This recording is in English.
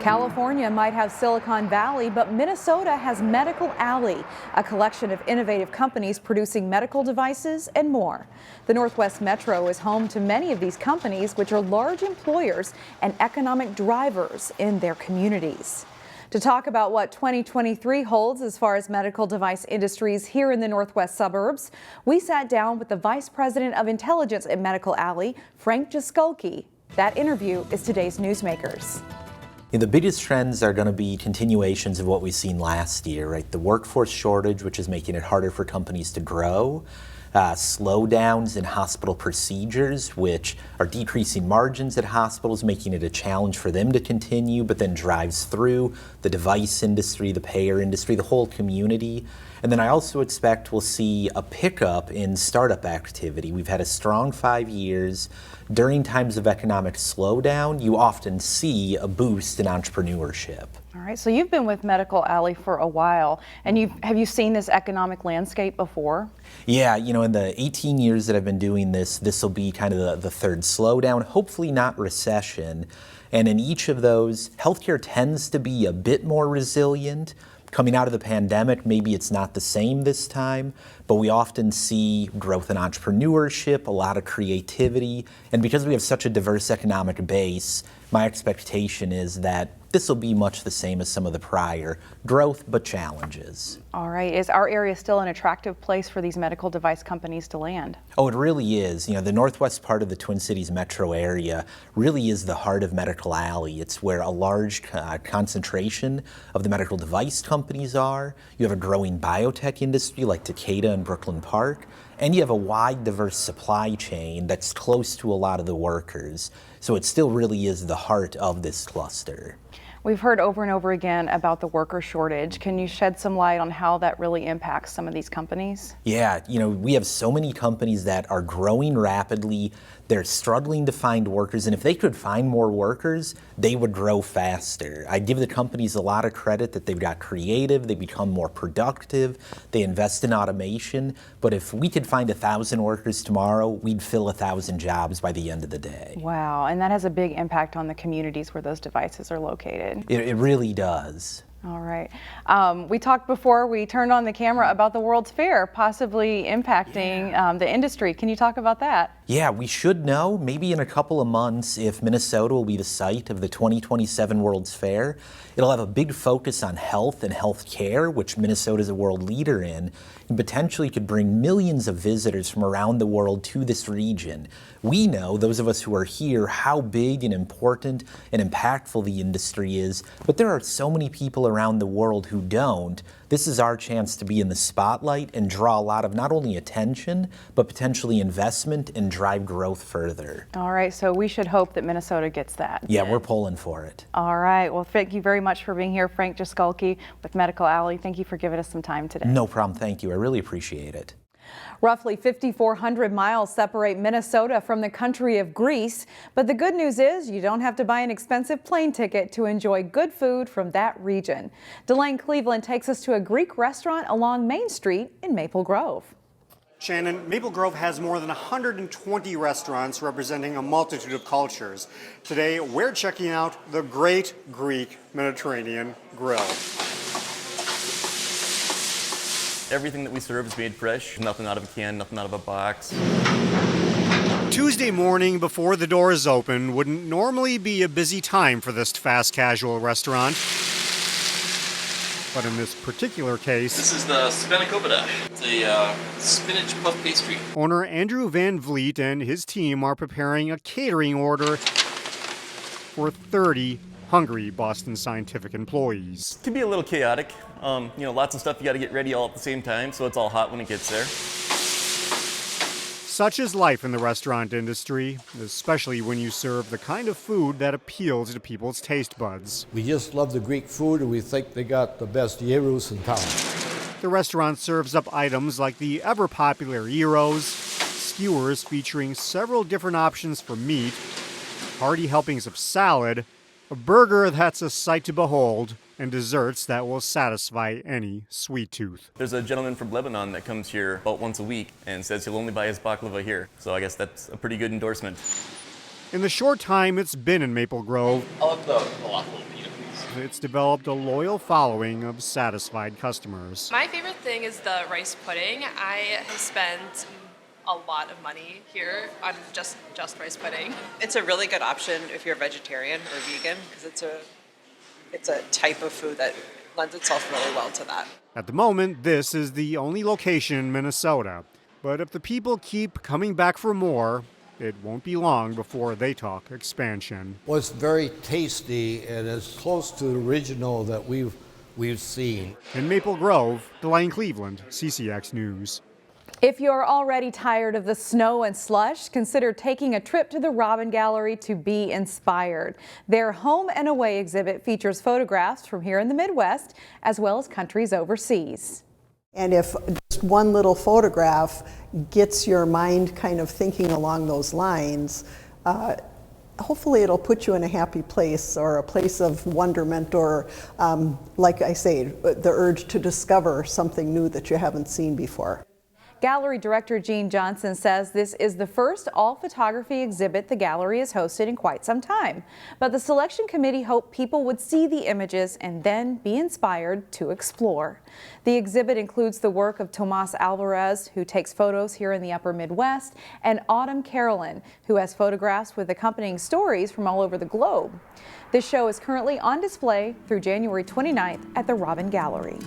California might have Silicon Valley, but Minnesota has Medical Alley, a collection of innovative companies producing medical devices and more. The Northwest Metro is home to many of these companies, which are large employers and economic drivers in their communities. To talk about what 2023 holds as far as medical device industries here in the Northwest suburbs, we sat down with the Vice President of Intelligence at Medical Alley, Frank Jaskulke. That interview is today's Newsmakers. The biggest trends are going to be continuations of what we've seen last year, right? The workforce shortage, which is making it harder for companies to grow, slowdowns in hospital procedures, which are decreasing margins at hospitals, making it a challenge for them to continue, but then drives through the device industry, the payer industry, the whole community. And then I also expect we'll see a pickup in startup activity. We've had a strong 5 years. During times of economic slowdown, you often see a boost in entrepreneurship. All right, so you've been with Medical Alley for a while, and have you seen this economic landscape before? Yeah, in the 18 years that I've been doing this, this will be kind of the third slowdown, hopefully not recession. And in each of those, healthcare tends to be a bit more resilient. Coming out of the pandemic, maybe it's not the same this time, but we often see growth in entrepreneurship, a lot of creativity, and because we have such a diverse economic base, my expectation is that this will be much the same as some of the prior growth, but challenges. All right, is our area still an attractive place for these medical device companies to land? Oh, it really is. The northwest part of the Twin Cities metro area really is the heart of Medical Alley. It's where a large concentration of the medical device companies are. You have a growing biotech industry like Takeda and Brooklyn Park, and you have a wide, diverse supply chain that's close to a lot of the workers. So it still really is the heart of this cluster. We've heard over and over again about the worker shortage. Can you shed some light on how that really impacts some of these companies? Yeah, we have so many companies that are growing rapidly. They're struggling to find workers, and if they could find more workers, they would grow faster. I give the companies a lot of credit that they've got creative, they become more productive, they invest in automation, but if we could find 1,000 workers tomorrow, we'd fill 1,000 jobs by the end of the day. Wow, and that has a big impact on the communities where those devices are located. It really does. All right. We talked before we turned on the camera about the World's Fair possibly impacting the industry. Can you talk about that? Yeah, we should know maybe in a couple of months if Minnesota will be the site of the 2027 World's Fair. It'll have a big focus on health and health care, which Minnesota is a world leader in, and potentially could bring millions of visitors from around the world to this region. We know, those of us who are here, how big and important and impactful the industry is, but there are so many people around the world who don't. This is our chance to be in the spotlight and draw a lot of not only attention, but potentially investment and drive growth further. All right, so we should hope that Minnesota gets that. Yeah, we're pulling for it. All right, well, thank you very much for being here, Frank Jaskulke with Medical Alley. Thank you for giving us some time today. No problem, thank you. I really appreciate it. Roughly 5,400 miles separate Minnesota from the country of Greece, but the good news is you don't have to buy an expensive plane ticket to enjoy good food from that region. Delane Cleveland takes us to a Greek restaurant along Main Street in Maple Grove. Shannon, Maple Grove has more than 120 restaurants representing a multitude of cultures. Today, we're checking out the Great Greek Mediterranean Grill. Everything that we serve is made fresh, nothing out of a can, nothing out of a box. Tuesday morning before the doors open wouldn't normally be a busy time for this fast casual restaurant. But in this particular case, this is the spanakopita. It's a spinach puff pastry. Owner Andrew Van Vliet and his team are preparing a catering order for 30 hungry Boston Scientific employees. It can be a little chaotic. Lots of stuff you got to get ready all at the same time, so it's all hot when it gets there. Such is life in the restaurant industry, especially when you serve the kind of food that appeals to people's taste buds. We just love the Greek food, and we think they got the best gyros in town. The restaurant serves up items like the ever-popular gyros, skewers featuring several different options for meat, hearty helpings of salad, a burger that's a sight to behold, and desserts that will satisfy any sweet tooth. There's a gentleman from Lebanon that comes here about once a week and says he'll only buy his baklava here. So I guess that's a pretty good endorsement. In the short time it's been in Maple Grove, I love the falafel pita, please. it's developed a loyal following of satisfied customers. My favorite thing is the rice pudding. I have spent a lot of money here on just rice pudding. It's a really good option if you're vegetarian or vegan because it's a type of food that lends itself really well to that. At the moment, this is the only location in Minnesota. But if the people keep coming back for more, it won't be long before they talk expansion. Well, it's very tasty and it's close to the original that we've seen. In Maple Grove, Delane Cleveland, CCX News. If you're already tired of the snow and slush, consider taking a trip to the Robbin Gallery to be inspired. Their Home and Away exhibit features photographs from here in the Midwest, as well as countries overseas. And if just one little photograph gets your mind kind of thinking along those lines, hopefully it'll put you in a happy place or a place of wonderment or, like I say, the urge to discover something new that you haven't seen before. Gallery Director Jean Johnson says this is the first all-photography exhibit the gallery has hosted in quite some time. But the selection committee hoped people would see the images and then be inspired to explore. The exhibit includes the work of Tomas Alvarez, who takes photos here in the upper Midwest, and Autumn Carolyn, who has photographs with accompanying stories from all over the globe. This show is currently on display through January 29th at the Robbin Gallery.